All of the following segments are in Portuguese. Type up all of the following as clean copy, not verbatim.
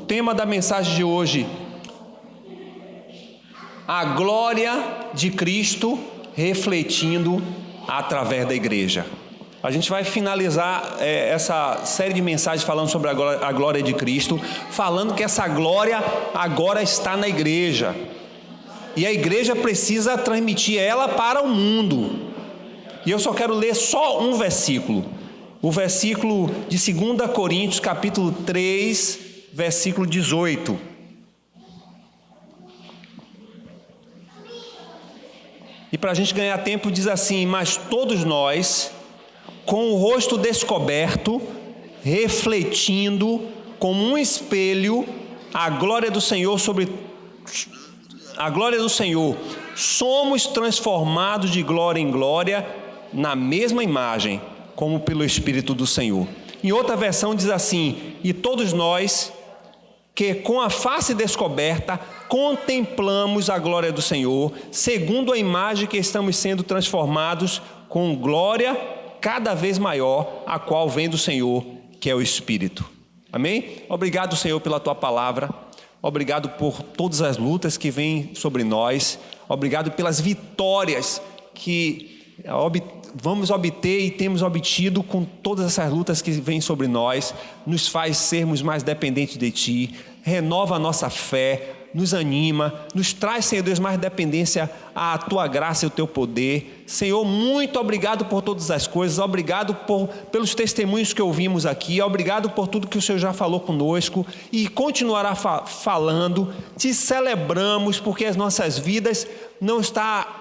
tema da mensagem de hoje: a glória de Cristo refletindo através da igreja. A gente vai finalizar essa série de mensagens falando sobre a glória de Cristo, falando que essa glória agora está na igreja. E a igreja precisa transmitir ela para o mundo. E eu só quero ler só um versículo. O versículo de 2 Coríntios, capítulo 3, versículo 18. E para a gente ganhar tempo diz assim: mas todos nós, com o rosto descoberto, refletindo como um espelho a glória do Senhor somos transformados de glória em glória na mesma imagem, como pelo Espírito do Senhor. Em outra versão diz assim: e todos nós, que com a face descoberta contemplamos a glória do Senhor, segundo a imagem que estamos sendo transformados com glória cada vez maior, a qual vem do Senhor, que é o Espírito. Amém? Obrigado, Senhor, pela Tua palavra. Obrigado por todas as lutas que vêm sobre nós. Obrigado pelas vitórias que vamos obter e temos obtido com todas essas lutas que vêm sobre nós. Nos faz sermos mais dependentes de Ti. Renova a nossa fé, nos anima, nos traz, Senhor Deus, mais dependência à Tua graça e ao Teu poder. Senhor, muito obrigado por todas as coisas, obrigado pelos testemunhos que ouvimos aqui, obrigado por tudo que o Senhor já falou conosco e continuará falando. Te celebramos porque as nossas vidas não estão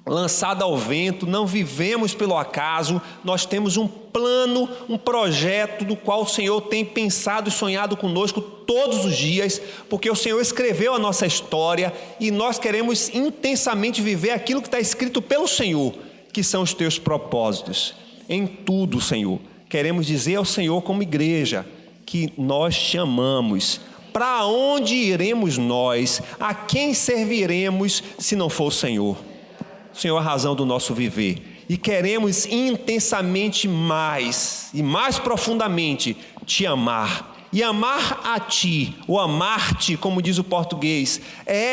lançada ao vento, não vivemos pelo acaso, nós temos um plano, um projeto do qual o Senhor tem pensado e sonhado conosco todos os dias, porque o Senhor escreveu a nossa história e nós queremos intensamente viver aquilo que está escrito pelo Senhor, que são os Teus propósitos. Em tudo, Senhor, queremos dizer ao Senhor como igreja que nós te amamos. Para onde iremos nós? A quem serviremos se não for o Senhor? Senhor, a razão do nosso viver, e queremos intensamente mais e mais profundamente Te amar, e amar a Ti, ou amar-te, como diz o português,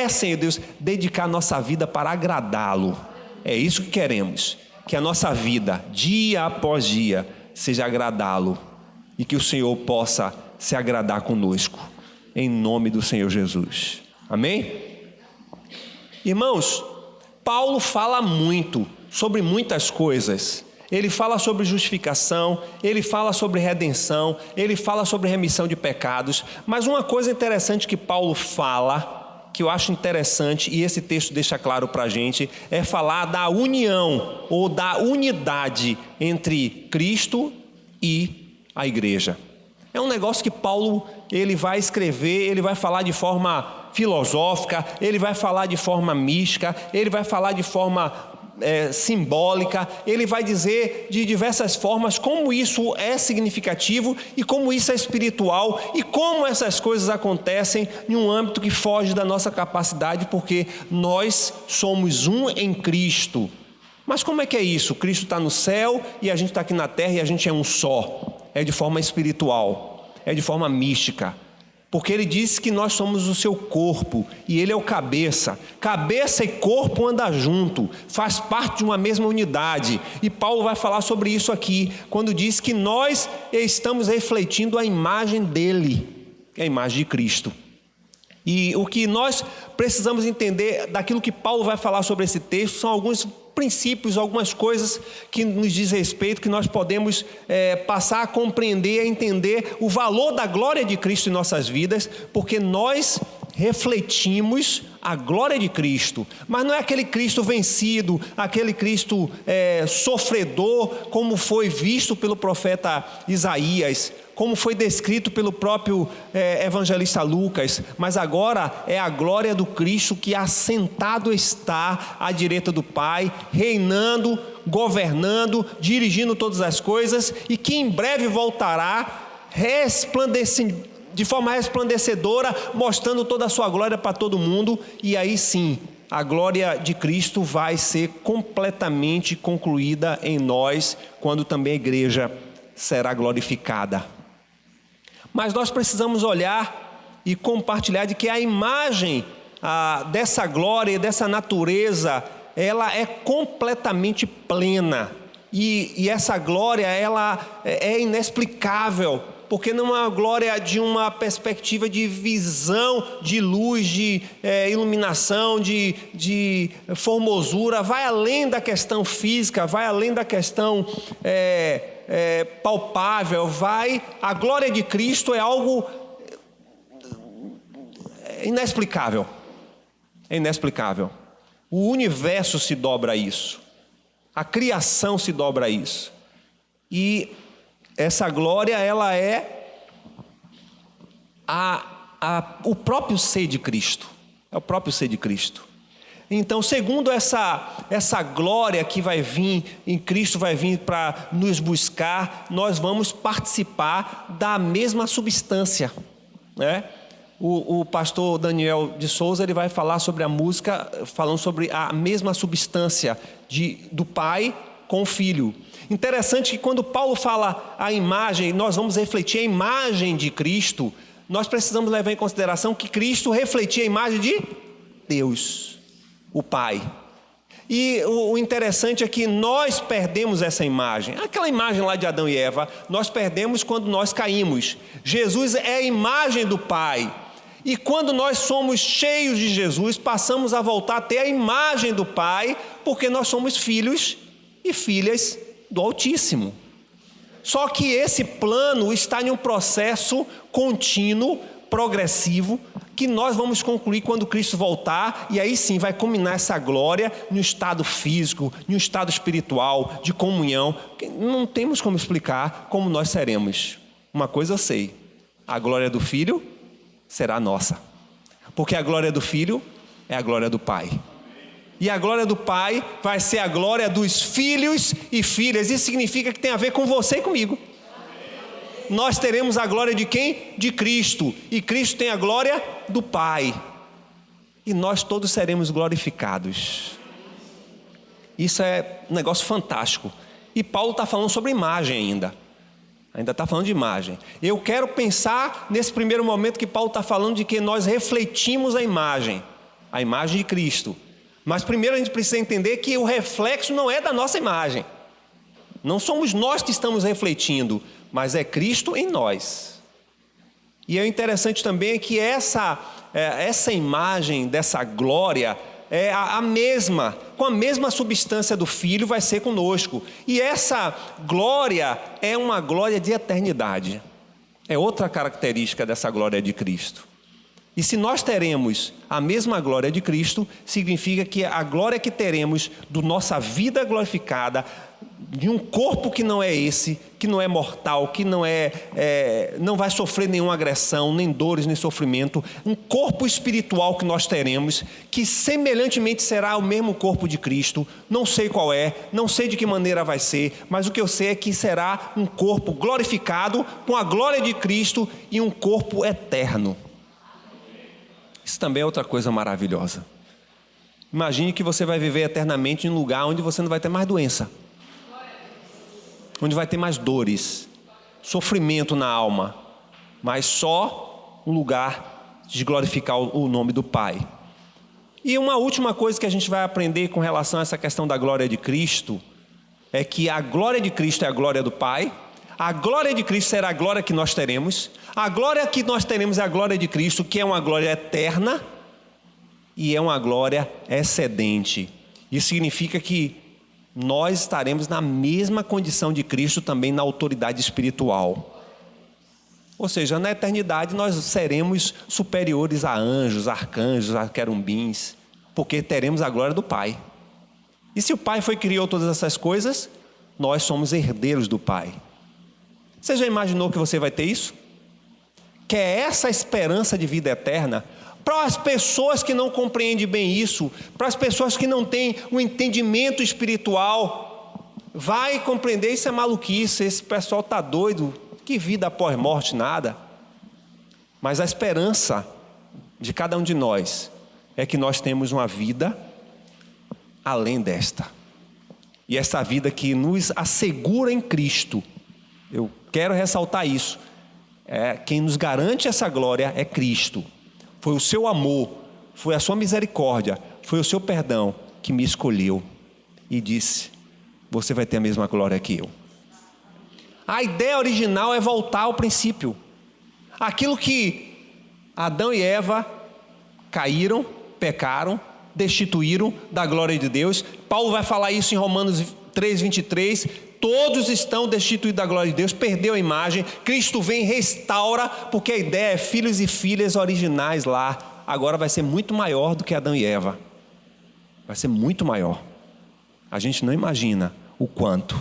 Senhor Deus, dedicar nossa vida para agradá-lo. É isso que queremos, que a nossa vida, dia após dia, seja agradá-lo, e que o Senhor possa se agradar conosco, em nome do Senhor Jesus. Amém? Irmãos, Paulo fala muito sobre muitas coisas. Ele fala sobre justificação, ele fala sobre redenção, ele fala sobre remissão de pecados. Mas uma coisa interessante que Paulo fala, que eu acho interessante, e esse texto deixa claro para a gente, é falar da união ou da unidade entre Cristo e a igreja. É um negócio que Paulo ele vai escrever, ele vai falar de forma filosófica, ele vai falar de forma mística, ele vai falar de forma simbólica, ele vai dizer de diversas formas como isso é significativo e como isso é espiritual e como essas coisas acontecem em um âmbito que foge da nossa capacidade, porque nós somos um em Cristo. Mas como é que é isso? Cristo está no céu e a gente está aqui na terra e a gente é um só. É de forma espiritual, é de forma mística. Porque ele disse que nós somos o seu corpo e ele é o cabeça. Cabeça e corpo andam junto, faz parte de uma mesma unidade. E Paulo vai falar sobre isso aqui, quando diz que nós estamos refletindo a imagem dele, a imagem de Cristo. E o que nós precisamos entender daquilo que Paulo vai falar sobre esse texto são alguns princípios, algumas coisas que nos diz respeito, que nós podemos passar a compreender, a entender o valor da glória de Cristo em nossas vidas, porque nós refletimos a glória de Cristo, mas não é aquele Cristo vencido, aquele Cristo sofredor, como foi visto pelo profeta Isaías, como foi descrito pelo próprio evangelista Lucas, mas agora é a glória do Cristo que assentado está à direita do Pai, reinando, governando, dirigindo todas as coisas, e que em breve voltará resplandecendo de forma resplandecedora, mostrando toda a sua glória para todo mundo, e aí sim, a glória de Cristo vai ser completamente concluída em nós, quando também a igreja será glorificada. Mas nós precisamos olhar e compartilhar de que a imagem dessa glória, dessa natureza, ela é completamente plena. E essa glória, ela é inexplicável, porque não é uma glória de uma perspectiva de visão, de luz, de iluminação, de formosura, vai além da questão física, vai além da questão palpável, a glória de Cristo é algo inexplicável. É inexplicável. O universo se dobra a isso. A criação se dobra a isso. E essa glória, ela é o próprio ser de Cristo. É o próprio ser de Cristo. Então, segundo essa glória que vai vir, em Cristo vai vir para nos buscar, nós vamos participar da mesma substância, né? O pastor Daniel de Souza, ele vai falar sobre a música, falando sobre a mesma substância do Pai com o Filho. Interessante que quando Paulo fala a imagem, nós vamos refletir a imagem de Cristo, nós precisamos levar em consideração que Cristo refletia a imagem de Deus, o Pai. E o interessante é que nós perdemos essa imagem. Aquela imagem lá de Adão e Eva, nós perdemos quando nós caímos. Jesus é a imagem do Pai. E quando nós somos cheios de Jesus, passamos a voltar a ter a imagem do Pai, porque nós somos filhos e filhas do Altíssimo. Só que esse plano está em um processo contínuo, progressivo, que nós vamos concluir quando Cristo voltar, e aí sim vai culminar essa glória no estado físico, no estado espiritual, de comunhão. Não temos como explicar como nós seremos. Uma coisa eu sei, a glória do Filho será nossa, porque a glória do Filho é a glória do Pai, e a glória do Pai vai ser a glória dos filhos e filhas. Isso significa que tem a ver com você e comigo. Nós teremos a glória de quem? De Cristo, e Cristo tem a glória do Pai, e nós todos seremos glorificados. Isso é um negócio fantástico. E Paulo está falando sobre imagem ainda está falando de imagem. Eu quero pensar nesse primeiro momento que Paulo está falando de que nós refletimos a imagem de Cristo. Mas primeiro a gente precisa entender que o reflexo não é da nossa imagem. Não somos nós que estamos refletindo, mas é Cristo em nós. E o interessante também é que essa imagem dessa glória é a mesma, com a mesma substância do Filho vai ser conosco. E essa glória é uma glória de eternidade. É outra característica dessa glória de Cristo. E se nós teremos a mesma glória de Cristo, significa que a glória que teremos da nossa vida glorificada, de um corpo que não é esse, que não é mortal, que não vai sofrer nenhuma agressão, nem dores, nem sofrimento, um corpo espiritual que nós teremos, que semelhantemente será o mesmo corpo de Cristo. Não sei qual é, não sei de que maneira vai ser, mas o que eu sei é que será um corpo glorificado com a glória de Cristo e um corpo eterno. Isso também é outra coisa maravilhosa. Imagine que você vai viver eternamente em um lugar onde você não vai ter mais doença, onde vai ter mais dores, sofrimento na alma, mas só um lugar de glorificar o nome do Pai. E uma última coisa que a gente vai aprender com relação a essa questão da glória de Cristo, é que a glória de Cristo é a glória do Pai, a glória de Cristo será a glória que nós teremos, a glória que nós teremos é a glória de Cristo, que é uma glória eterna e é uma glória excedente. Isso significa que nós estaremos na mesma condição de Cristo também na autoridade espiritual. Ou seja, na eternidade nós seremos superiores a anjos, arcanjos, a querubins, porque teremos a glória do Pai. E se o Pai foi que criou todas essas coisas, nós somos herdeiros do Pai. Você já imaginou que você vai ter isso? Que é essa esperança de vida eterna? Para as pessoas que não compreendem bem isso, para as pessoas que não têm um entendimento espiritual, vai compreender, isso é maluquice, esse pessoal está doido, que vida após morte, nada. Mas a esperança de cada um de nós é que nós temos uma vida além desta. E essa vida que nos assegura em Cristo, eu quero ressaltar isso, quem nos garante essa glória é Cristo. Foi o seu amor, foi a sua misericórdia, foi o seu perdão que me escolheu e disse: você vai ter a mesma glória que eu. A ideia original é voltar ao princípio. Aquilo que Adão e Eva caíram, pecaram, destituíram da glória de Deus. Paulo vai falar isso em Romanos 3:23. Todos estão destituídos da glória de Deus, perdeu a imagem. Cristo vem e restaura, porque a ideia é filhos e filhas originais lá. Agora vai ser muito maior do que Adão e Eva. Vai ser muito maior. A gente não imagina o quanto.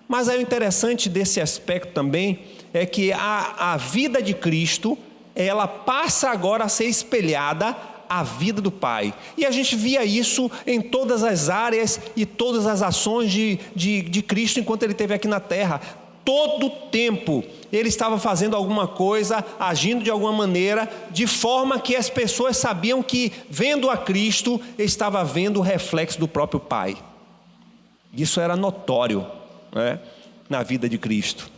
Mas aí o interessante desse aspecto também é que a vida de Cristo, ela passa agora a ser espelhada à vida do Pai. E a gente via isso em todas as áreas e todas as ações de Cristo enquanto Ele esteve aqui na terra. Todo tempo Ele estava fazendo alguma coisa, agindo de alguma maneira, de forma que as pessoas sabiam que, vendo a Cristo, estava vendo o reflexo do próprio Pai. Isso era notório, né, na vida de Cristo.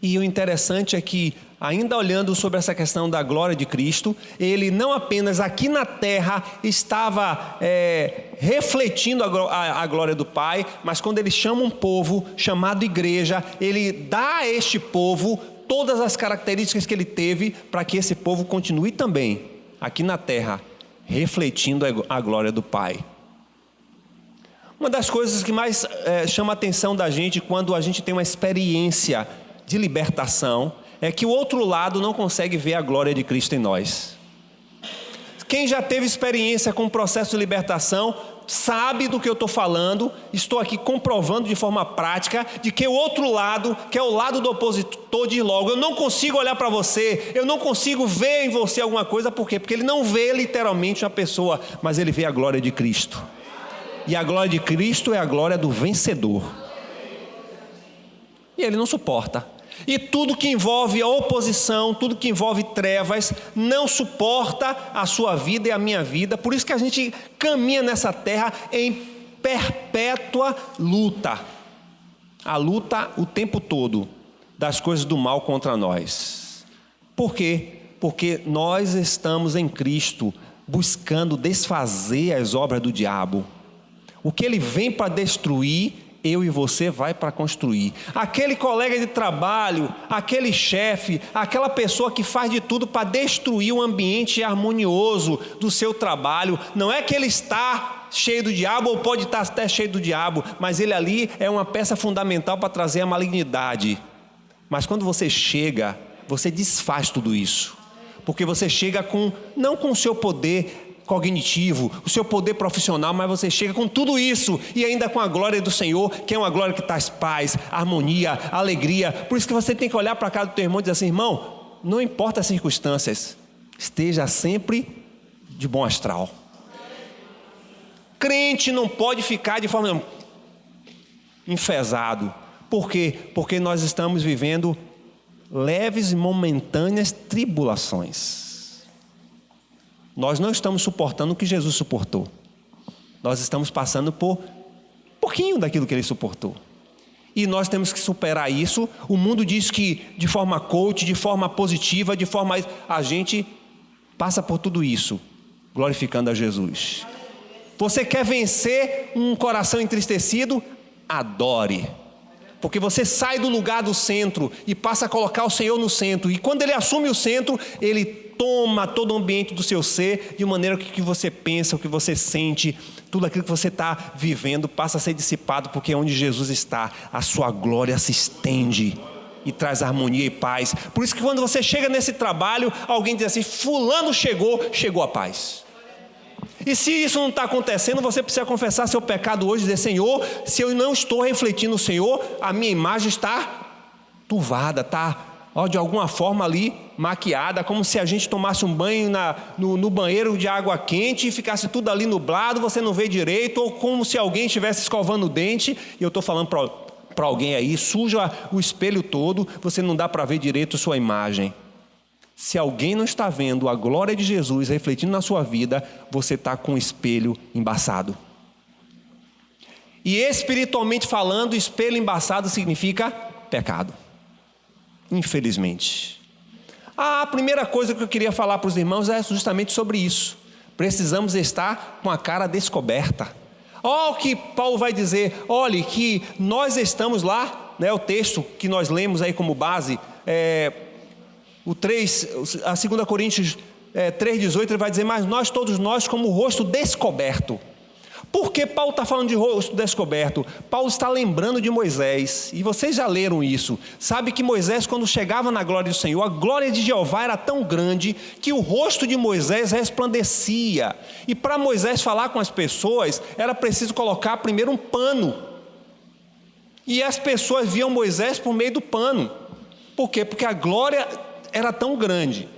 E o interessante é que, ainda olhando sobre essa questão da glória de Cristo, Ele não apenas aqui na terra estava refletindo a glória do Pai, mas quando Ele chama um povo chamado igreja, Ele dá a este povo todas as características que Ele teve para que esse povo continue também aqui na terra refletindo a glória do Pai. Uma das coisas que mais chama a atenção da gente quando a gente tem uma experiência de libertação é que o outro lado não consegue ver a glória de Cristo em nós. Quem já teve experiência com o processo de libertação sabe do que eu estou falando. Estou aqui comprovando de forma prática de que o outro lado, que é o lado do opositor, diz logo: eu não consigo olhar para você, eu não consigo ver em você alguma coisa. Por quê? Porque ele não vê literalmente uma pessoa, mas ele vê a glória de Cristo. E a glória de Cristo é a glória do vencedor. E ele não suporta. E tudo que envolve a oposição, tudo que envolve trevas, não suporta a sua vida e a minha vida. Por isso que a gente caminha nessa terra em perpétua luta. A luta o tempo todo das coisas do mal contra nós. Por quê? Porque nós estamos em Cristo buscando desfazer as obras do diabo. O que ele vem para destruir, eu e você vai para construir. Aquele colega de trabalho, aquele chefe, aquela pessoa que faz de tudo para destruir o ambiente harmonioso do seu trabalho, não é que ele está cheio do diabo, ou pode estar até cheio do diabo, mas ele ali é uma peça fundamental para trazer a malignidade. Mas quando você chega, você desfaz tudo isso, porque você chega não com o seu poder cognitivo, o seu poder profissional, mas você chega com tudo isso e ainda com a glória do Senhor, que é uma glória que traz paz, harmonia, alegria. Por isso que você tem que olhar para a cara do teu irmão e dizer assim: irmão, não importa as circunstâncias, esteja sempre de bom astral. Crente não pode ficar de forma enfesado. Por quê? Porque nós estamos vivendo leves e momentâneas tribulações. Nós não estamos suportando o que Jesus suportou. Nós estamos passando por pouquinho daquilo que Ele suportou. E nós temos que superar isso. O mundo diz que de forma coach, de forma positiva, de forma... A gente passa por tudo isso, glorificando a Jesus. Você quer vencer um coração entristecido? Adore. Porque você sai do lugar do centro e passa a colocar o Senhor no centro. E quando Ele assume o centro, Ele toma todo o ambiente do seu ser, de maneira que o que você pensa, o que você sente, tudo aquilo que você está vivendo passa a ser dissipado, porque onde Jesus está, a sua glória se estende e traz harmonia e paz. Por isso que quando você chega nesse trabalho, alguém diz assim: fulano chegou a paz. E se isso não está acontecendo, você precisa confessar seu pecado hoje e dizer: Senhor, se eu não estou refletindo o Senhor, a minha imagem está turvada, está de alguma forma ali maquiada, como se a gente tomasse um banho no banheiro de água quente e ficasse tudo ali nublado, você não vê direito, ou como se alguém estivesse escovando o dente, e eu estou falando para alguém aí, suja o espelho todo, você não dá para ver direito sua imagem. Se alguém não está vendo a glória de Jesus refletindo na sua vida, você está com o espelho embaçado. E espiritualmente falando, espelho embaçado significa pecado. Infelizmente. A primeira coisa que eu queria falar para os irmãos é justamente sobre isso. Precisamos estar com a cara descoberta. Olha o que Paulo vai dizer. Olhe que nós estamos lá, né, o texto que nós lemos aí como base, a 2 Coríntios 3,18, ele vai dizer, mas todos nós como o rosto descoberto. Por que Paulo está falando de rosto descoberto? Paulo está lembrando de Moisés, e vocês já leram isso. Sabe que Moisés, quando chegava na glória do Senhor, a glória de Jeová era tão grande que o rosto de Moisés resplandecia. E para Moisés falar com as pessoas, era preciso colocar primeiro um pano. E as pessoas viam Moisés por meio do pano. Por quê? Porque a glória era tão grande.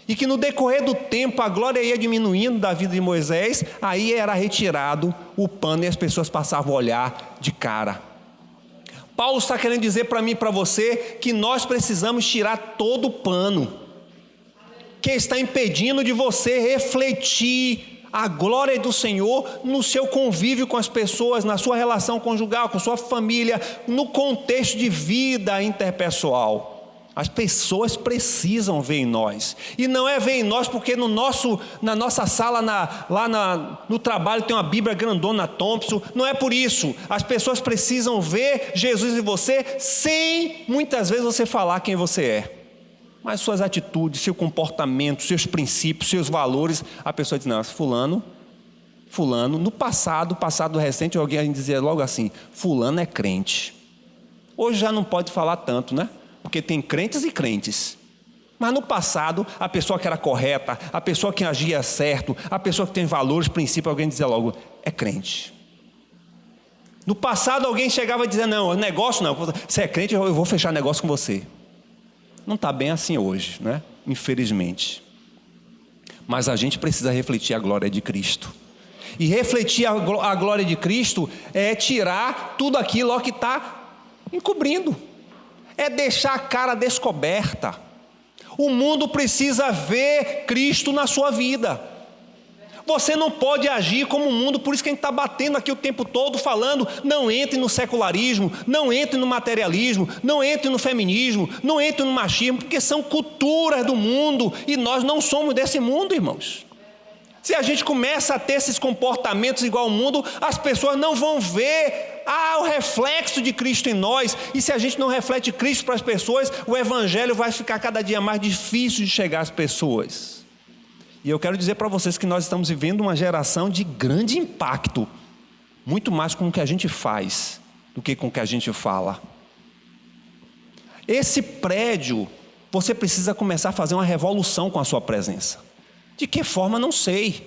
E que no decorrer do tempo a glória ia diminuindo da vida de Moisés, aí era retirado o pano e as pessoas passavam a olhar de cara. Paulo está querendo dizer para mim e para você que nós precisamos tirar todo o pano que está impedindo de você refletir a glória do Senhor no seu convívio com as pessoas, na sua relação conjugal, com sua família, no contexto de vida interpessoal. As pessoas precisam ver em nós. E não é ver em nós porque na nossa sala, no trabalho, tem uma Bíblia grandona Thompson. Não é por isso. As pessoas precisam ver Jesus em você sem, muitas vezes, você falar quem você é. Mas suas atitudes, seu comportamento, seus princípios, seus valores, a pessoa diz, não, fulano, no passado recente, alguém dizia logo assim, fulano é crente. Hoje já não pode falar tanto, né? Porque tem crentes e crentes. Mas no passado, a pessoa que era correta, a pessoa que agia certo, a pessoa que tem valores, princípios, alguém dizia logo, é crente. No passado alguém chegava a dizer, não, negócio não, você é crente, eu vou fechar negócio com você. Não está bem assim hoje, né? Infelizmente. Mas a gente precisa refletir a glória de Cristo. E refletir a glória de Cristo é tirar tudo aquilo que está encobrindo. É deixar a cara descoberta. O mundo precisa ver Cristo na sua vida. Você não pode agir como o mundo, por isso que a gente está batendo aqui o tempo todo falando, não entre no secularismo, não entre no materialismo, não entre no feminismo, não entre no machismo, porque são culturas do mundo, e nós não somos desse mundo, irmãos. Se a gente começa a ter esses comportamentos igual ao mundo, as pessoas não vão ver o reflexo de Cristo em nós. E se a gente não reflete Cristo para as pessoas, o Evangelho vai ficar cada dia mais difícil de chegar às pessoas. E eu quero dizer para vocês que nós estamos vivendo uma geração de grande impacto, muito mais com o que a gente faz do que com o que a gente fala. Esse prédio, você precisa começar a fazer uma revolução com a sua presença. De que forma? Não sei.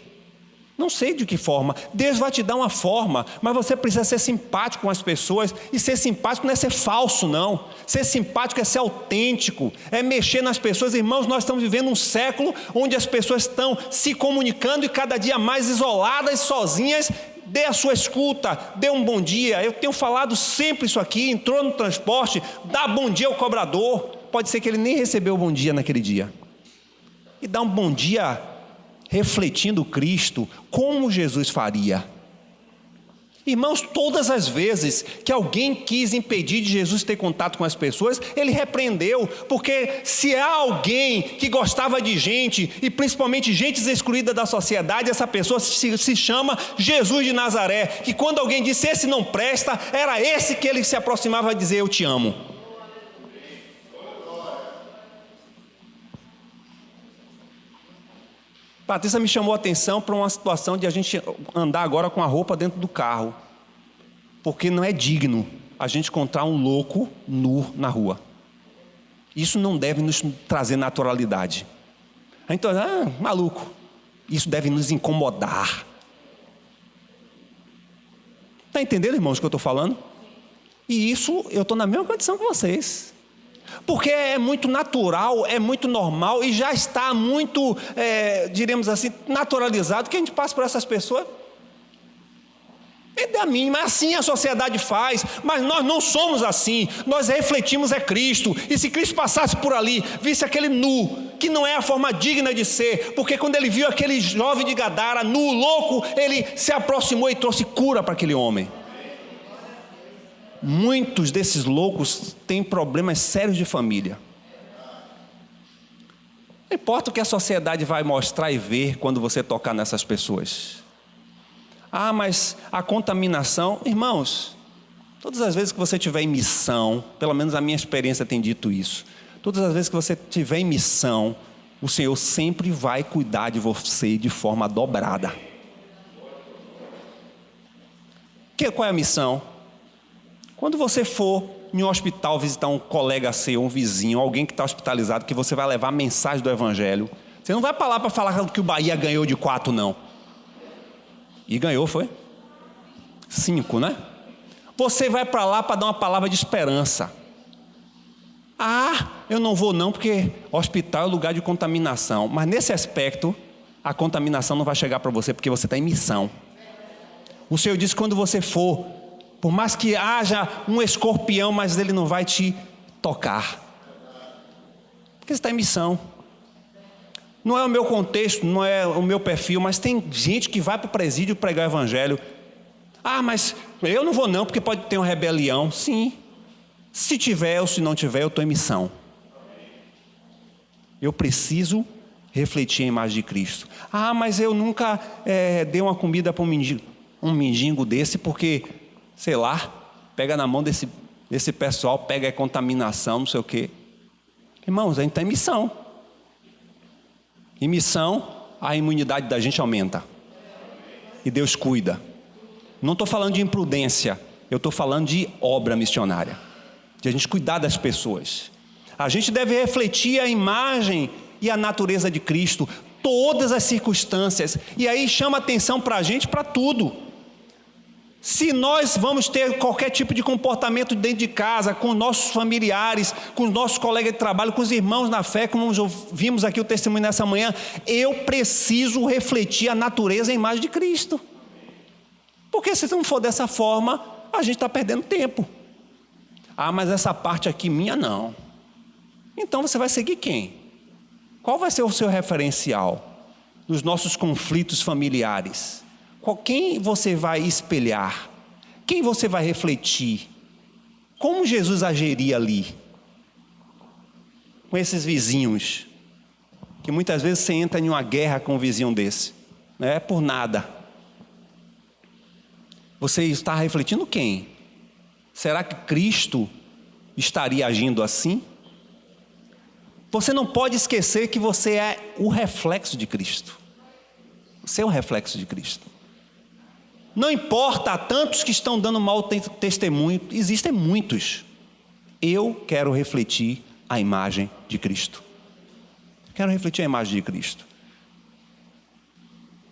Não sei de que forma. Deus vai te dar uma forma, mas você precisa ser simpático com as pessoas. E ser simpático não é ser falso, não. Ser simpático é ser autêntico, é mexer nas pessoas. Irmãos, nós estamos vivendo um século onde as pessoas estão se comunicando e cada dia mais isoladas, sozinhas. Dê a sua escuta, dê um bom dia. Eu tenho falado sempre isso aqui. Entrou no transporte, dá bom dia ao cobrador. Pode ser que ele nem recebeu o bom dia naquele dia. E dá um bom dia refletindo Cristo, como Jesus faria. Irmãos, todas as vezes que alguém quis impedir de Jesus ter contato com as pessoas, ele repreendeu, porque se há alguém que gostava de gente, e principalmente gente excluída da sociedade, essa pessoa se chama Jesus de Nazaré, que quando alguém disse esse não presta, era esse que ele se aproximava a dizer eu te amo. Patrícia me chamou a atenção para uma situação de a gente andar agora com a roupa dentro do carro. Porque não é digno a gente encontrar um louco nu na rua. Isso não deve nos trazer naturalidade. Então, maluco. Isso deve nos incomodar. Está entendendo, irmãos, o que eu estou falando? E isso, eu estou na mesma condição que vocês. Porque é muito natural, é muito normal e já está muito, diremos assim, naturalizado que a gente passa por essas pessoas. É da mínima, assim a sociedade faz, mas nós não somos assim, nós refletimos Cristo. E se Cristo passasse por ali, visse aquele nu, que não é a forma digna de ser, porque quando ele viu aquele jovem de Gadara, nu, louco, ele se aproximou e trouxe cura para aquele homem. Muitos desses loucos têm problemas sérios de família. importa o que a sociedade vai mostrar e ver quando você tocar nessas pessoas. Ah, mas a contaminação... Irmãos, todas as vezes que você estiver em missão, pelo menos a minha experiência tem dito isso, todas as vezes que você estiver em missão, o Senhor sempre vai cuidar de você de forma dobrada. Qual é a missão? Quando você for em um hospital visitar um colega seu, um vizinho, alguém que está hospitalizado, que você vai levar a mensagem do Evangelho, você não vai para lá para falar que o Bahia ganhou de 4, não. E ganhou, foi? 5, né? Você vai para lá para dar uma palavra de esperança. Ah, eu não vou não, porque hospital é lugar de contaminação. Mas nesse aspecto, a contaminação não vai chegar para você, porque você está em missão. O Senhor diz que quando você for, por mais que haja um escorpião, mas ele não vai te tocar. Porque você está em missão. Não é o meu contexto, não é o meu perfil, mas tem gente que vai para o presídio pregar o Evangelho. Ah, mas eu não vou não, porque pode ter uma rebelião. Sim. Se tiver ou se não tiver, eu estou em missão. Eu preciso refletir a imagem de Cristo. Ah, mas eu nunca dei uma comida para um mendigo desse, porque, sei lá, pega na mão desse pessoal, pega a contaminação, não sei o quê. Irmãos, a gente está em missão. Em missão, a imunidade da gente aumenta. E Deus cuida. Não estou falando de imprudência, eu estou falando de obra missionária. De a gente cuidar das pessoas. A gente deve refletir a imagem e a natureza de Cristo, todas as circunstâncias. E aí chama atenção para a gente, para tudo. Se nós vamos ter qualquer tipo de comportamento dentro de casa, com nossos familiares, com os nossos colegas de trabalho, com os irmãos na fé, como vimos aqui o testemunho nessa manhã, eu preciso refletir a natureza e a imagem de Cristo. Porque se não for dessa forma, a gente está perdendo tempo. Ah, mas essa parte aqui minha não. Então você vai seguir quem? Qual vai ser o seu referencial nos nossos conflitos familiares? Quem você vai espelhar? Quem você vai refletir? Como Jesus agiria ali? Com esses vizinhos, que muitas vezes você entra em uma guerra com um vizinho desse, não é por nada. Você está refletindo quem? Será que Cristo estaria agindo assim? Você não pode esquecer que você é o reflexo de Cristo. Você é o reflexo de Cristo. Não importa, há tantos que estão dando mau testemunho, existem muitos. Eu quero refletir a imagem de Cristo. Quero refletir a imagem de Cristo.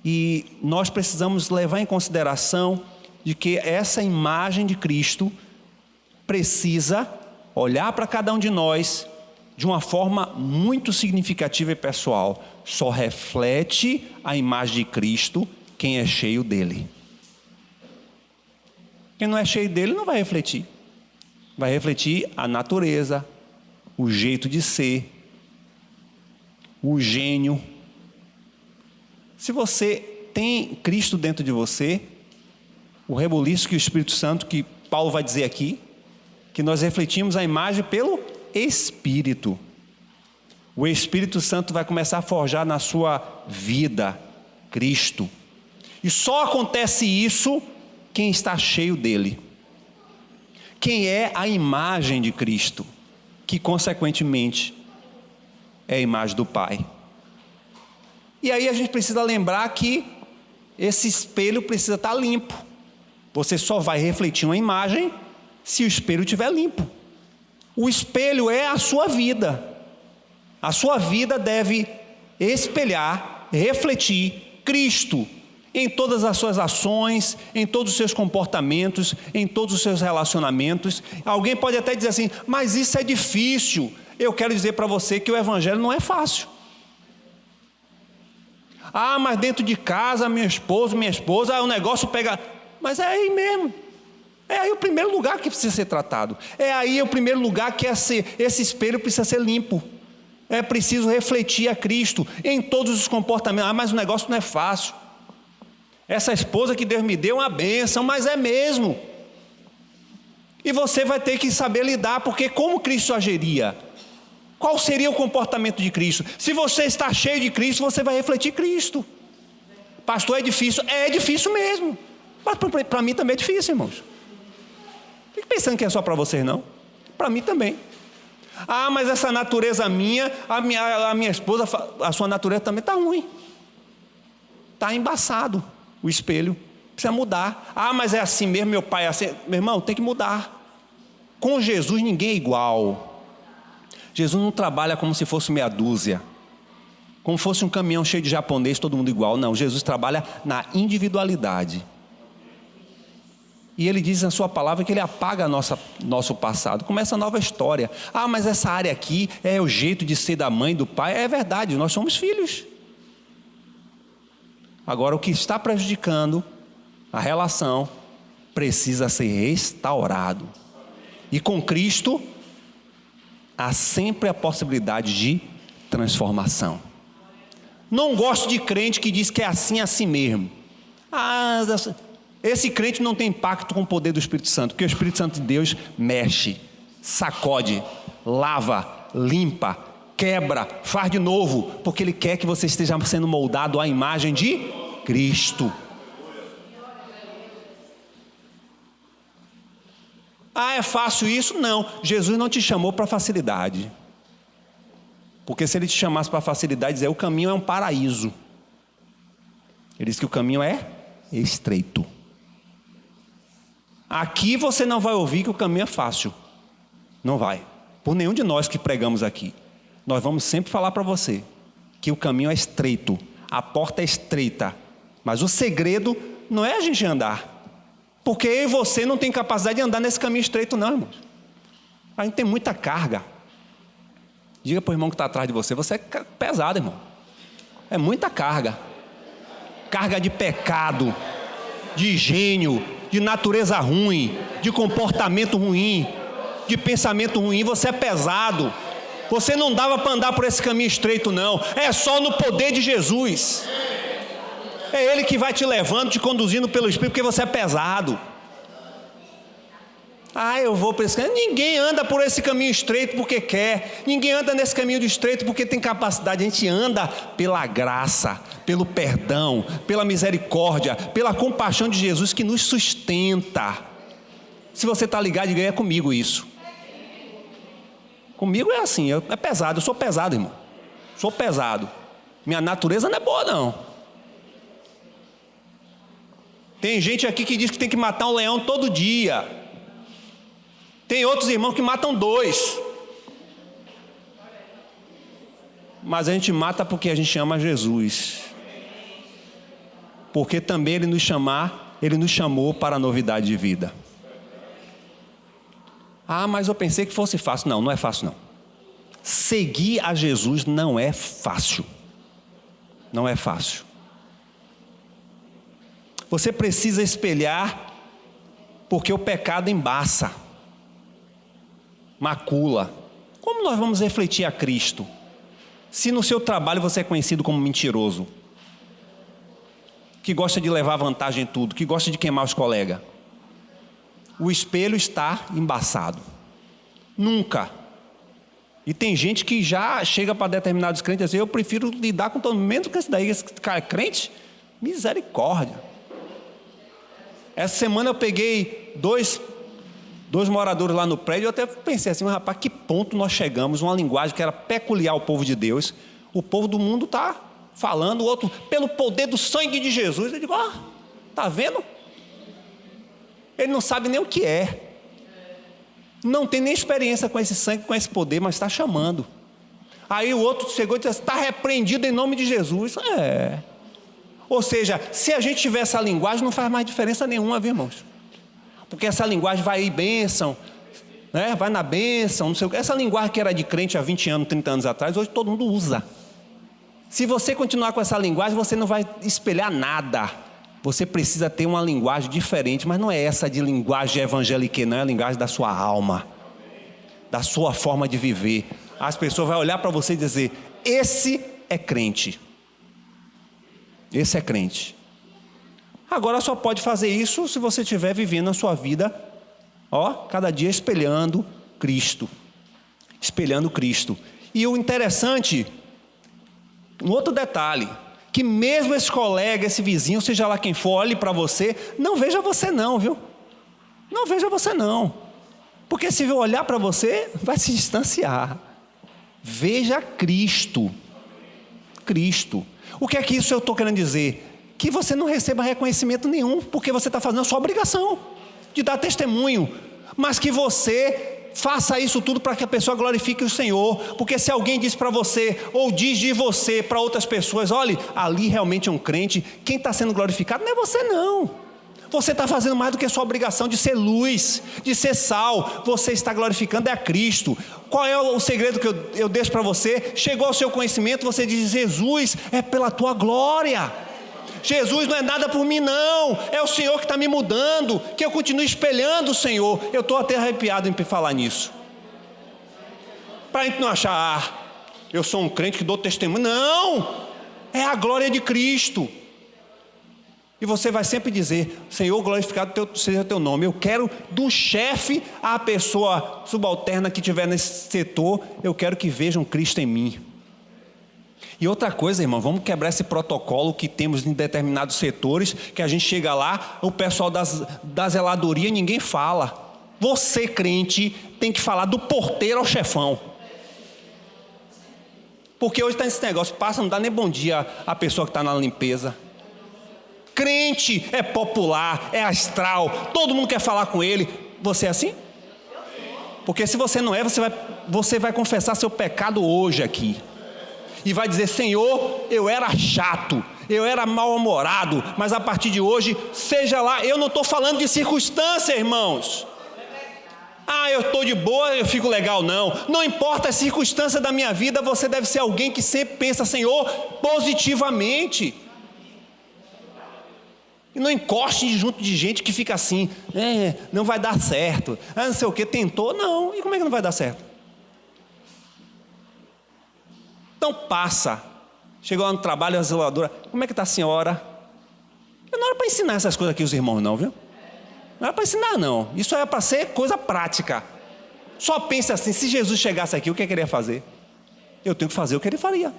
E nós precisamos levar em consideração de que essa imagem de Cristo precisa olhar para cada um de nós de uma forma muito significativa e pessoal. Só reflete a imagem de Cristo quem é cheio dele. Quem não é cheio dele não vai refletir. Vai refletir a natureza, o jeito de ser, o gênio. Se você tem Cristo dentro de você, o rebuliço que o Espírito Santo, que Paulo vai dizer aqui, que nós refletimos a imagem pelo Espírito. O Espírito Santo vai começar a forjar na sua vida Cristo. E só acontece isso quem está cheio dele. Quem é a imagem de Cristo, que consequentemente é a imagem do Pai. E aí a gente precisa lembrar que esse espelho precisa estar limpo. Você só vai refletir uma imagem se o espelho estiver limpo. O espelho é a sua vida. A sua vida deve espelhar, refletir Cristo em todas as suas ações, em todos os seus comportamentos, em todos os seus relacionamentos. Alguém pode até dizer assim, mas isso é difícil. Eu quero dizer para você que o Evangelho não é fácil. Ah, mas dentro de casa, minha esposa, o negócio pega... Mas é aí mesmo. É aí o primeiro lugar que precisa ser tratado. É aí o primeiro lugar que esse espelho precisa ser limpo. É preciso refletir a Cristo em todos os comportamentos. Ah, mas o negócio não é fácil. Essa esposa que Deus me deu é uma bênção, mas é mesmo. E você vai ter que saber lidar, porque como Cristo agiria? Qual seria o comportamento de Cristo? Se você está cheio de Cristo, você vai refletir Cristo. Pastor, é difícil? É difícil mesmo. Mas para mim também é difícil, irmãos. Fique pensando que é só para vocês, não. Para mim também. Ah, mas essa natureza minha, a minha esposa, a sua natureza também está ruim. Está embaçado o espelho. Precisa mudar. Ah, mas é assim mesmo, meu pai é assim. Meu irmão, tem que mudar. Com Jesus ninguém é igual. Jesus não trabalha como se fosse meia dúzia. Como fosse um caminhão cheio de japonês, todo mundo igual. Não, Jesus trabalha na individualidade. E ele diz na sua palavra que ele apaga nosso passado. Começa a nova história. Ah, mas essa área aqui é o jeito de ser da mãe, do pai. É verdade, nós somos filhos. Agora, o que está prejudicando a relação precisa ser restaurado. E com Cristo, há sempre a possibilidade de transformação. Não gosto de crente que diz que é assim mesmo. Ah, esse crente não tem pacto com o poder do Espírito Santo, porque o Espírito Santo de Deus mexe, sacode, lava, limpa, quebra, faz de novo, porque Ele quer que você esteja sendo moldado à imagem de Cristo. Ah, é fácil isso? Não, Jesus não te chamou para facilidade. Porque se Ele te chamasse para facilidade, dizer, o caminho é um paraíso. Ele diz que o caminho é estreito. Aqui você não vai ouvir que o caminho é fácil. Não vai. Por nenhum de nós que pregamos aqui. Nós vamos sempre falar para você que o caminho é estreito, a porta é estreita. Mas o segredo não é a gente andar. Porque eu e você não tem capacidade de andar nesse caminho estreito não, irmãos. A gente tem muita carga. Diga para o irmão que está atrás de você, você é pesado, irmão. É muita carga. Carga de pecado, de gênio, de natureza ruim, de comportamento ruim, de pensamento ruim. Você é pesado. Você não dava para andar por esse caminho estreito não. É só no poder de Jesus. É Ele que vai te levando, te conduzindo pelo Espírito, porque você é pesado. Ah, eu vou para esse caminho. Ninguém anda por esse caminho estreito porque quer. Ninguém anda nesse caminho estreito porque tem capacidade. A gente anda pela graça, pelo perdão, pela misericórdia, pela compaixão de Jesus que nos sustenta. Se você está ligado, diga, é comigo isso. Comigo é assim, é pesado. Eu sou pesado, irmão. Sou pesado. Minha natureza não é boa, não. Tem gente aqui que diz que tem que matar um leão todo dia. Tem outros irmãos que matam 2. Mas a gente mata porque a gente ama Jesus. Porque também Ele nos chamou para a novidade de vida. Ah, mas eu pensei que fosse fácil. Não, não é fácil não. Seguir a Jesus não é fácil. Não é fácil. Você precisa espelhar, porque o pecado embaça, macula. Como nós vamos refletir a Cristo, se no seu trabalho você é conhecido como mentiroso, que gosta de levar vantagem em tudo, que gosta de queimar os colegas? O espelho está embaçado. Nunca. E tem gente que já chega para determinados crentes e diz, eu prefiro lidar com todo mundo, menos que esse daí, esse cara é crente, misericórdia. Essa semana eu peguei dois moradores lá no prédio. Eu até pensei assim, mas rapaz, que ponto nós chegamos? Uma linguagem que era peculiar ao povo de Deus. O povo do mundo está falando, o outro, pelo poder do sangue de Jesus. Eu digo, está vendo? Ele não sabe nem o que é. Não tem nem experiência com esse sangue, com esse poder, mas está chamando. Aí o outro chegou e disse, está repreendido em nome de Jesus. Ou seja, se a gente tiver essa linguagem, não faz mais diferença nenhuma, viu, irmãos? Porque essa linguagem vai em bênção, né? Vai na bênção, não sei o que. Essa linguagem que era de crente há 20 anos, 30 anos atrás, hoje todo mundo usa. Se você continuar com essa linguagem, você não vai espelhar nada. Você precisa ter uma linguagem diferente, mas não é essa de linguagem evangélica, não, é a linguagem da sua alma, da sua forma de viver. As pessoas vão olhar para você e dizer, esse é crente. Esse é crente. Agora só pode fazer isso se você estiver vivendo a sua vida, cada dia espelhando Cristo. Espelhando Cristo. E o interessante, um outro detalhe, que mesmo esse colega, esse vizinho, seja lá quem for, olhe para você, não veja você não, viu? Não veja você não. Porque se olhar para você, vai se distanciar. Veja Cristo. Cristo. O que é que isso eu estou querendo dizer? Que você não receba reconhecimento nenhum, porque você está fazendo a sua obrigação de dar testemunho, mas que você faça isso tudo para que a pessoa glorifique o Senhor, porque se alguém diz para você, ou diz de você para outras pessoas, olha, ali realmente é um crente, quem está sendo glorificado não é você não, você está fazendo mais do que a sua obrigação de ser luz, de ser sal, você está glorificando a Cristo. Qual é o segredo que eu deixo para você? Chegou ao seu conhecimento, você diz, Jesus, é pela tua glória, Jesus não é nada por mim não, é o Senhor que está me mudando, que eu continue espelhando o Senhor. Eu estou até arrepiado em falar nisso, para a gente não achar, eu sou um crente que dou testemunho, não, é a glória de Cristo. E você vai sempre dizer, Senhor, glorificado seja teu nome. Eu quero do chefe à pessoa subalterna que estiver nesse setor, eu quero que vejam Cristo em mim. E outra coisa, irmão, vamos quebrar esse protocolo que temos em determinados setores, que a gente chega lá, o pessoal da zeladoria, ninguém fala. Você, crente, tem que falar do porteiro ao chefão. Porque hoje está nesse negócio, passa, não dá nem bom dia à pessoa que está na limpeza. Crente é popular, é astral, todo mundo quer falar com ele. Você é assim? Porque se você não é, você vai confessar seu pecado hoje aqui. E vai dizer, Senhor, eu era chato, eu era mal-humorado, mas a partir de hoje, seja lá, eu não estou falando de circunstância, irmãos. Ah, eu estou de boa, eu fico legal, não importa a circunstância da minha vida, você deve ser alguém que sempre pensa, Senhor, positivamente. E não encoste junto de gente que fica assim, não vai dar certo, não sei o que, tentou, não, e como é que não vai dar certo? Então passa, chegou lá no trabalho, a zeladora, como é que está a senhora? Não era para ensinar essas coisas aqui os irmãos não, viu? Não era para ensinar não, isso é para ser coisa prática. Só pense assim, se Jesus chegasse aqui, o que ele ia fazer? Eu tenho que fazer o que ele faria.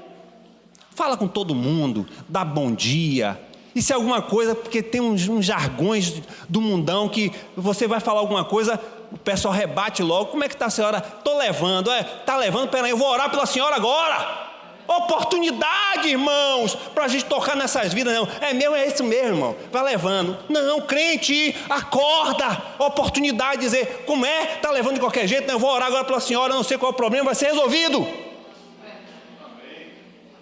Fala com todo mundo, dá bom dia. E se alguma coisa, porque tem uns jargões do mundão que você vai falar alguma coisa, o pessoal rebate logo, como é que está a senhora? Estou levando, está levando, peraí, eu vou orar pela senhora agora. Oportunidade, irmãos, para a gente tocar nessas vidas, não, é isso mesmo, irmão, vai levando. Não, crente, acorda, oportunidade, dizer, como é, está levando de qualquer jeito, não, eu vou orar agora pela senhora, não sei qual é o problema, vai ser resolvido.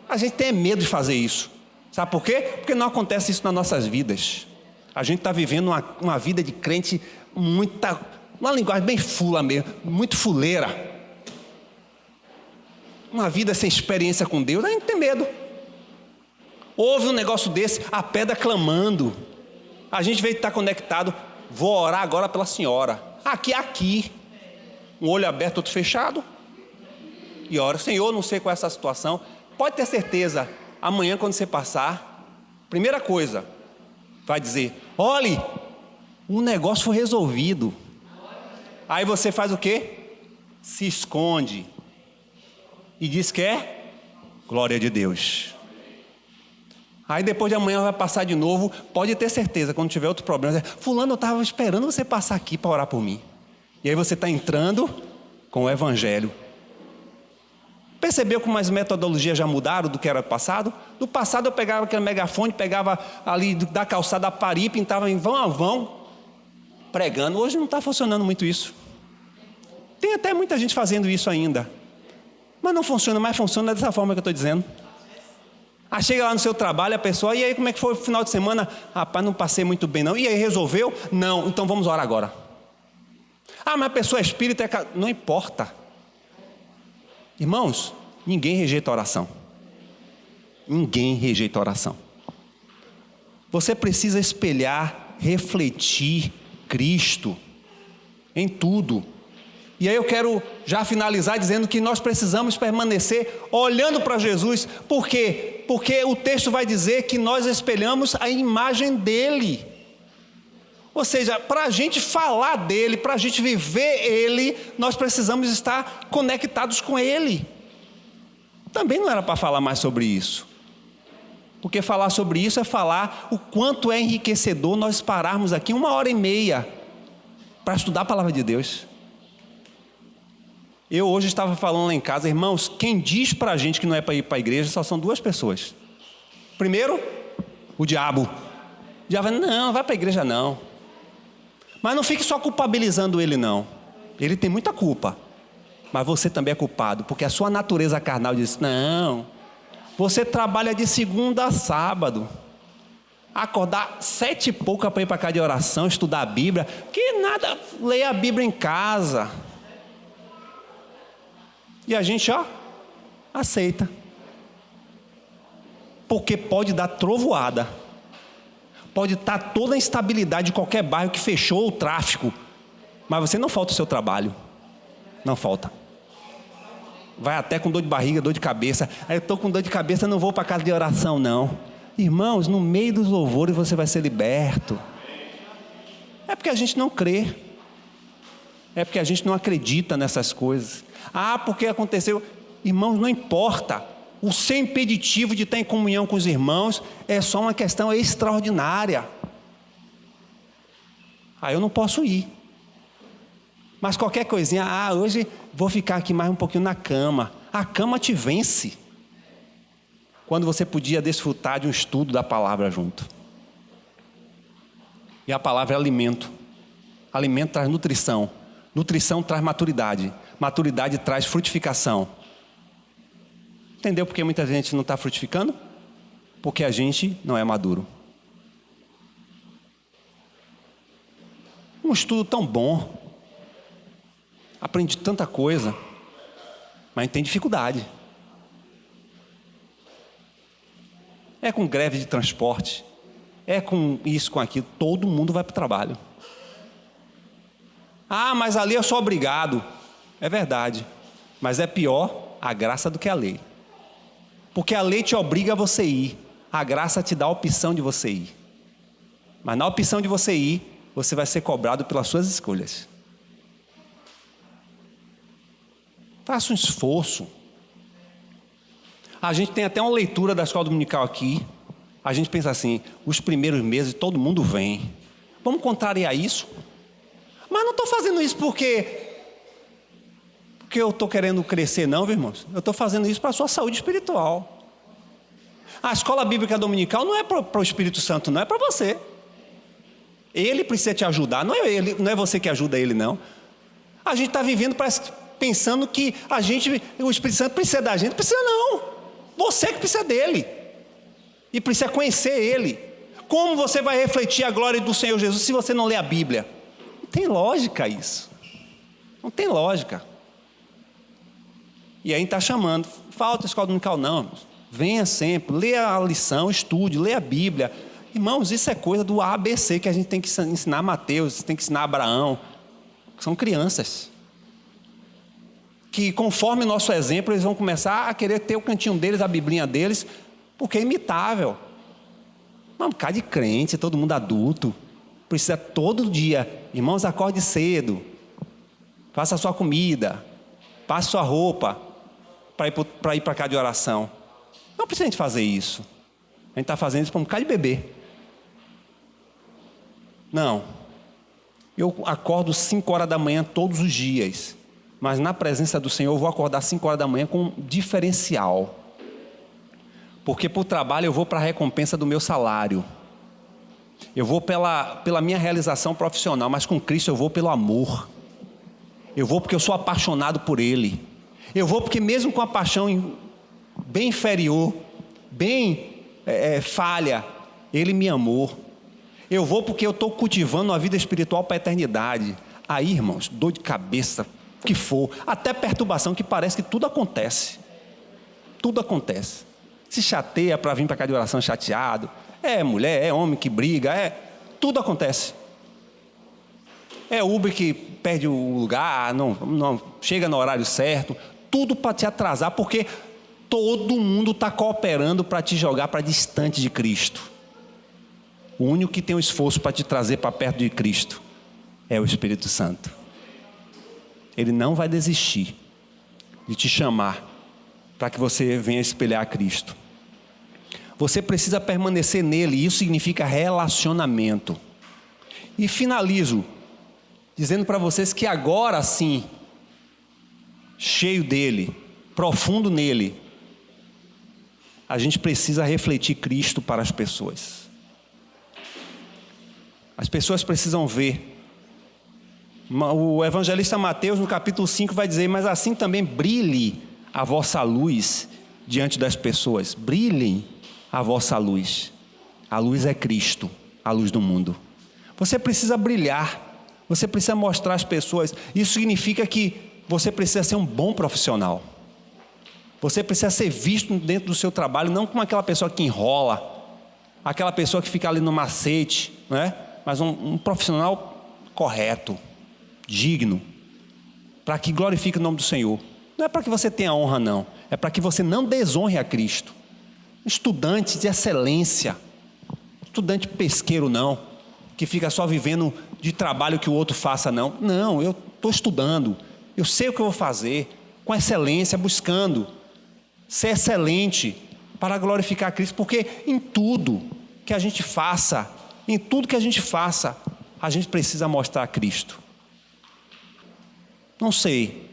A gente tem medo de fazer isso, sabe por quê? Porque não acontece isso nas nossas vidas. A gente está vivendo uma vida de crente uma linguagem bem fula mesmo, muito fuleira. Uma vida sem experiência com Deus, a gente tem medo. Houve um negócio desse, a pedra clamando. A gente veio estar conectado, vou orar agora pela senhora. Aqui. Um olho aberto, outro fechado. E ora, Senhor, não sei qual é essa situação. Pode ter certeza, amanhã quando você passar, primeira coisa, vai dizer, olhe, o negócio foi resolvido. Aí você faz o quê? Se esconde. E diz que é glória de Deus. Aí depois de amanhã vai passar de novo. Pode ter certeza, quando tiver outro problema, fulano, eu estava esperando você passar aqui para orar por mim. E aí você está entrando com o evangelho. Percebeu como as metodologias já mudaram do que era passado? Do passado eu pegava aquele megafone, pegava ali da calçada a Pari, pintava em vão a vão, pregando. Hoje não está funcionando muito isso. Tem até muita gente fazendo isso ainda. Mas não funciona, mas funciona dessa forma que eu estou dizendo. Aí chega lá no seu trabalho, a pessoa, e aí como é que foi o final de semana? Rapaz, não passei muito bem não. E aí resolveu? Não, então vamos orar agora. Ah, mas a pessoa é espírita, não importa. Irmãos, ninguém rejeita a oração. Ninguém rejeita a oração. Você precisa espelhar, refletir Cristo em tudo. E aí eu quero já finalizar dizendo que nós precisamos permanecer olhando para Jesus. Por quê? Porque o texto vai dizer que nós espelhamos a imagem dele. Ou seja, para a gente falar dele, para a gente viver ele, nós precisamos estar conectados com ele. também não era para falar mais sobre isso. Porque falar sobre isso é falar o quanto é enriquecedor nós pararmos aqui 1h30 para estudar a palavra de Deus. Eu hoje estava falando lá em casa, irmãos, quem diz para a gente que não é para ir para a igreja só são 2 pessoas. Primeiro, o diabo. O diabo vai, não vai para a igreja não. Mas não fique só culpabilizando ele não. Ele tem muita culpa. Mas você também é culpado, porque a sua natureza carnal diz, não, você trabalha de segunda a sábado. Acordar 7h pouca para ir para casa de oração, estudar a Bíblia. Que nada, leia a Bíblia em casa. E a gente, aceita. Porque pode dar trovoada. Pode estar toda a instabilidade de qualquer bairro que fechou o tráfico. Mas você não falta o seu trabalho. Não falta. Vai até com dor de barriga, dor de cabeça. Aí eu estou com dor de cabeça, não vou para casa de oração não. Irmãos, no meio dos louvores você vai ser liberto. É porque a gente não crê. É porque a gente não acredita nessas coisas. Porque aconteceu. Irmãos, não importa. O ser impeditivo de estar em comunhão com os irmãos é só uma questão extraordinária. Eu não posso ir. Mas qualquer coisinha, hoje vou ficar aqui mais um pouquinho na cama. A cama te vence. Quando você podia desfrutar de um estudo da palavra junto. E a palavra é alimento. Alimento traz nutrição. Nutrição traz maturidade. Maturidade traz frutificação. Entendeu por que muita gente não está frutificando? Porque a gente não é maduro. Um estudo tão bom. Aprendi tanta coisa. Mas tem dificuldade. É com greve de transporte. É com isso, com aquilo. Todo mundo vai para o trabalho. Mas ali eu sou obrigado. É verdade. Mas é pior a graça do que a lei. Porque a lei te obriga a você ir. A graça te dá a opção de você ir. Mas na opção de você ir, você vai ser cobrado pelas suas escolhas. Faça um esforço. A gente tem até uma leitura da escola dominical aqui. A gente pensa assim, os primeiros meses todo mundo vem. Vamos contrariar isso? Mas não estou fazendo isso porque eu estou querendo crescer não, irmãos. Eu estou fazendo isso para a sua saúde espiritual. A escola bíblica dominical não é para o Espírito Santo, não é para você. Ele precisa te ajudar, não é você que ajuda ele não. A gente está vivendo pensando que o Espírito Santo precisa da gente. Não precisa não. Você que precisa dele. E precisa conhecer ele. Como você vai refletir a glória do Senhor Jesus se você não lê a Bíblia? Não tem lógica isso. Não tem lógica. E aí está chamando. Falta escola dominical não. Venha sempre, leia a lição, estude, leia a Bíblia. Irmãos, isso é coisa do ABC que a gente tem que ensinar a Mateus, tem que ensinar a Abraão. São crianças. Que conforme o nosso exemplo, eles vão começar a querer ter o cantinho deles, a biblinha deles, porque é imitável. Não, cara de crente, todo mundo adulto. Precisa todo dia. Irmãos, acorde cedo. Faça a sua comida. Passe sua roupa para ir para cá de oração. Não precisa a gente fazer isso. A gente está fazendo isso para um bocado de bebê. Não. Eu acordo 5 horas da manhã todos os dias. Mas na presença do Senhor eu vou acordar 5 horas da manhã com um diferencial. Porque por trabalho eu vou para a recompensa do meu salário. Eu vou pela minha realização profissional, mas com Cristo eu vou pelo amor. Eu vou porque eu sou apaixonado por Ele. Eu vou porque mesmo com a paixão bem inferior, bem falha, Ele me amou. Eu vou porque eu estou cultivando uma vida espiritual para a eternidade. Aí, irmãos, dor de cabeça, que for, até perturbação, que parece que tudo acontece. Tudo acontece. Se chateia para vir para cá de oração chateado. É mulher, é homem que briga, tudo acontece. É Uber que perde o lugar, não chega no horário certo. Tudo para te atrasar, porque todo mundo está cooperando para te jogar para distante de Cristo. O único que tem o esforço para te trazer para perto de Cristo é o Espírito Santo. Ele não vai desistir de te chamar para que você venha espelhar Cristo. Você precisa permanecer nele, isso significa relacionamento. E finalizo dizendo para vocês que agora sim, cheio dele, profundo nele, a gente precisa refletir Cristo para as pessoas. As pessoas precisam ver. O evangelista Mateus, no capítulo 5, vai dizer: mas assim também brilhe a vossa luz diante das pessoas. Brilhem a vossa luz. A luz é Cristo, a luz do mundo. Você precisa brilhar. Você precisa mostrar às pessoas. Isso significa que você precisa ser um bom profissional. Você precisa ser visto dentro do seu trabalho, não como aquela pessoa que enrola, aquela pessoa que fica ali no macete, não é? Mas um profissional correto, digno, para que glorifique o nome do Senhor. Não é para que você tenha honra, não. É para que você não desonre a Cristo. Estudante de excelência, estudante pesqueiro não, que fica só vivendo de trabalho que o outro faça não. Não, eu estou estudando, eu sei o que eu vou fazer, com excelência, buscando ser excelente para glorificar a Cristo, porque em tudo que a gente faça, a gente precisa mostrar a Cristo. Não sei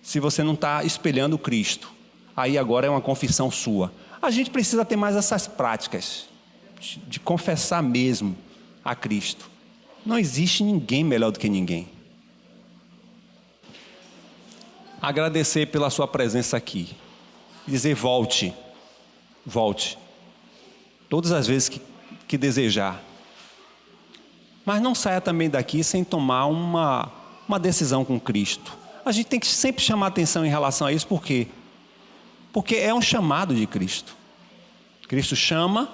se você não está espelhando Cristo, aí agora é uma confissão sua. A gente precisa ter mais essas práticas, de confessar mesmo a Cristo. Não existe ninguém melhor do que ninguém. Agradecer pela sua presença aqui. Dizer: volte, todas as vezes que desejar. Mas não saia também daqui sem tomar uma decisão com Cristo. A gente tem que sempre chamar atenção em relação a isso, por quê? Porque é um chamado de Cristo. Cristo chama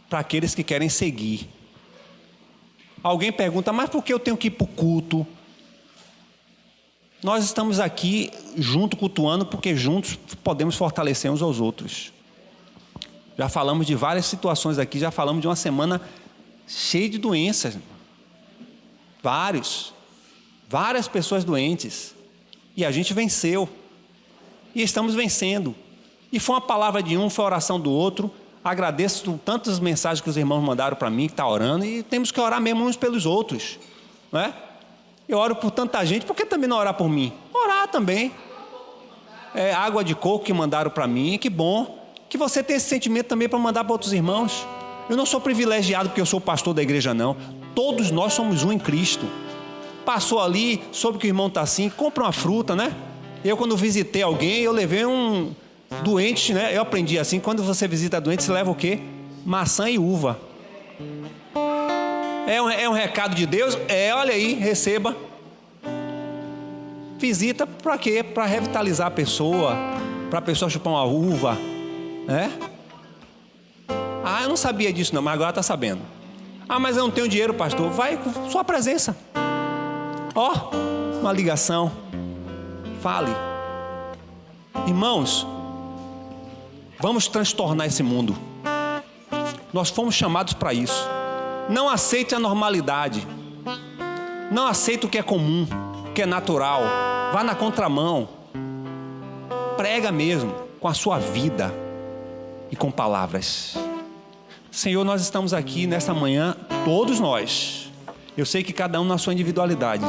para aqueles que querem seguir. Alguém pergunta: mas por que eu tenho que ir para o culto? Nós estamos aqui juntos cultuando, porque juntos podemos fortalecer uns aos outros. Já falamos de várias situações aqui, já falamos de uma semana cheia de doenças. Várias pessoas doentes. E a gente venceu. E estamos vencendo. E foi uma palavra de um, foi a oração do outro. Agradeço tantas mensagens que os irmãos mandaram para mim, que está orando. E temos que orar mesmo uns pelos outros. Não é? Eu oro por tanta gente, por que também não orar por mim? Orar também. Água de coco que mandaram para mim, que bom. Que você tenha esse sentimento também para mandar para outros irmãos. Eu não sou privilegiado porque eu sou pastor da igreja, não. Todos nós somos um em Cristo. Passou ali, soube que o irmão está assim, compra uma fruta, né? Eu, quando visitei alguém, eu levei um doente, né? Eu aprendi assim: quando você visita doente, você leva o quê? Maçã e uva. É um recado de Deus? Olha aí, receba. Visita para quê? Para revitalizar a pessoa, para a pessoa chupar uma uva, né? Eu não sabia disso não, mas agora está sabendo. Mas eu não tenho dinheiro, pastor. Vai com sua presença. Uma ligação. Fale. Irmãos, vamos transtornar esse mundo. Nós fomos chamados para isso. Não aceite a normalidade. Não aceite o que é comum, o que é natural. Vá na contramão. Prega mesmo, com a sua vida e com palavras. Senhor, nós estamos aqui nesta manhã, todos nós. Eu sei que cada um na sua individualidade,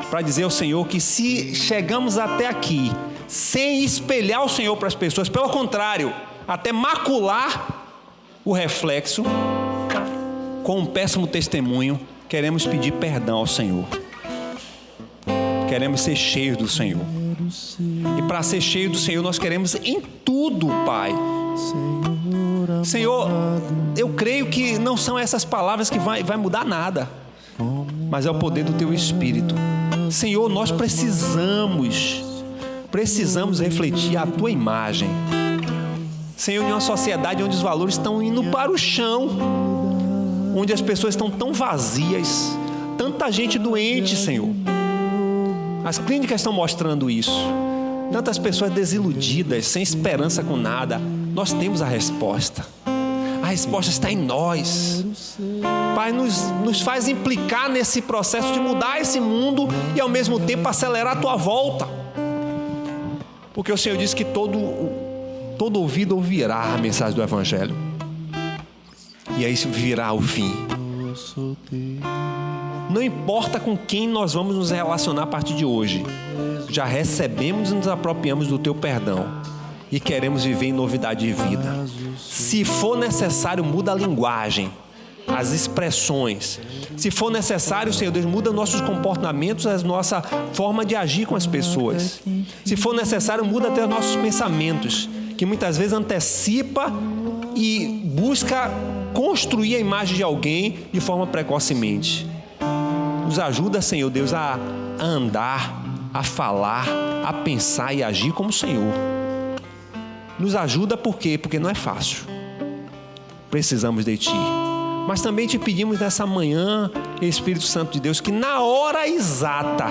para dizer ao Senhor que se chegamos até aqui sem espelhar o Senhor para as pessoas, pelo contrário, até macular o reflexo com um péssimo testemunho, queremos pedir perdão ao Senhor. Queremos ser cheios do Senhor. E para ser cheio do Senhor, nós queremos em tudo, Pai. Senhor, eu creio que não são essas palavras que vai mudar nada, mas é o poder do Teu Espírito. Senhor, nós precisamos refletir a Tua imagem. Senhor, em uma sociedade onde os valores estão indo para o chão, onde as pessoas estão tão vazias, tanta gente doente, Senhor. As clínicas estão mostrando isso. Tantas pessoas desiludidas, sem esperança com nada. Nós temos a resposta. A resposta está em nós. Pai, nos faz implicar nesse processo de mudar esse mundo e ao mesmo tempo acelerar a Tua volta. Porque o Senhor disse que todo todo ouvido ouvirá a mensagem do Evangelho. E aí virá o fim. Não importa com quem nós vamos nos relacionar a partir de hoje, já recebemos e nos apropriamos do teu perdão e queremos viver em novidade de vida. Se for necessário, muda a linguagem, as expressões. Se for necessário, Senhor Deus, muda nossos comportamentos, a nossa forma de agir com as pessoas. Se for necessário, muda até os nossos pensamentos, que muitas vezes antecipa e busca construir a imagem de alguém de forma precocemente. Nos ajuda, Senhor Deus, a andar, a falar, a pensar e agir como o Senhor. Nos ajuda por quê? Porque não é fácil. Precisamos de Ti. Mas também te pedimos nessa manhã, Espírito Santo de Deus, que na hora exata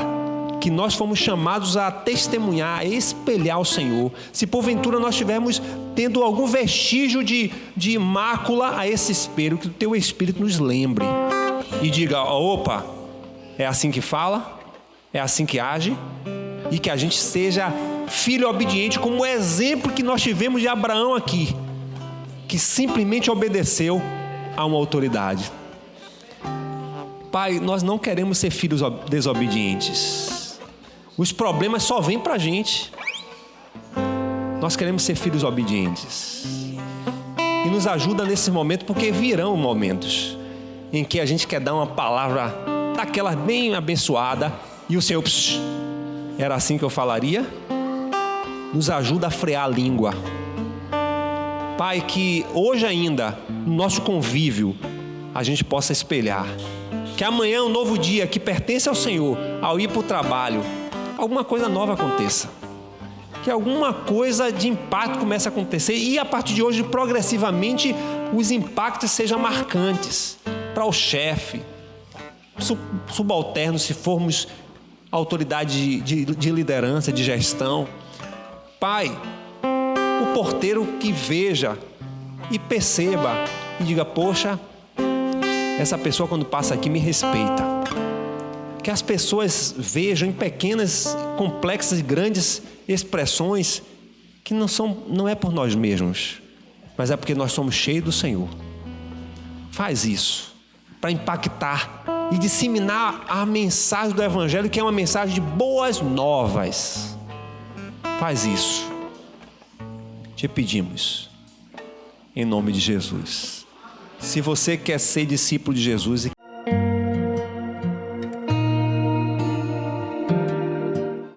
que nós fomos chamados a testemunhar, a espelhar o Senhor, se porventura nós estivermos tendo algum vestígio de mácula a esse espelho, que o Teu Espírito nos lembre e diga: opa, é assim que fala, é assim que age, e que a gente seja filho obediente, como o exemplo que nós tivemos de Abraão aqui, que simplesmente obedeceu a uma autoridade. Pai, nós não queremos ser filhos desobedientes. Os problemas só vêm para a gente. Nós queremos ser filhos obedientes. E nos ajuda nesse momento, porque virão momentos em que a gente quer dar uma palavra daquela bem abençoada e o Senhor, era assim que eu falaria? Nos ajuda a frear a língua. Pai, que hoje ainda, no nosso convívio, a gente possa espelhar. Que amanhã, um novo dia que pertence ao Senhor, ao ir para o trabalho, alguma coisa nova aconteça. Que alguma coisa de impacto comece a acontecer e a partir de hoje, progressivamente, os impactos sejam marcantes para o chefe, subalterno, se formos autoridade de liderança, de gestão. Pai, o porteiro que veja e perceba e diga: poxa, essa pessoa quando passa aqui me respeita. Que as pessoas vejam em pequenas, complexas e grandes expressões que não é por nós mesmos, mas é porque nós somos cheios do Senhor. Faz isso para impactar e disseminar a mensagem do Evangelho, que é uma mensagem de boas novas. Faz isso. Te pedimos, em nome de Jesus. Se você quer ser discípulo de Jesus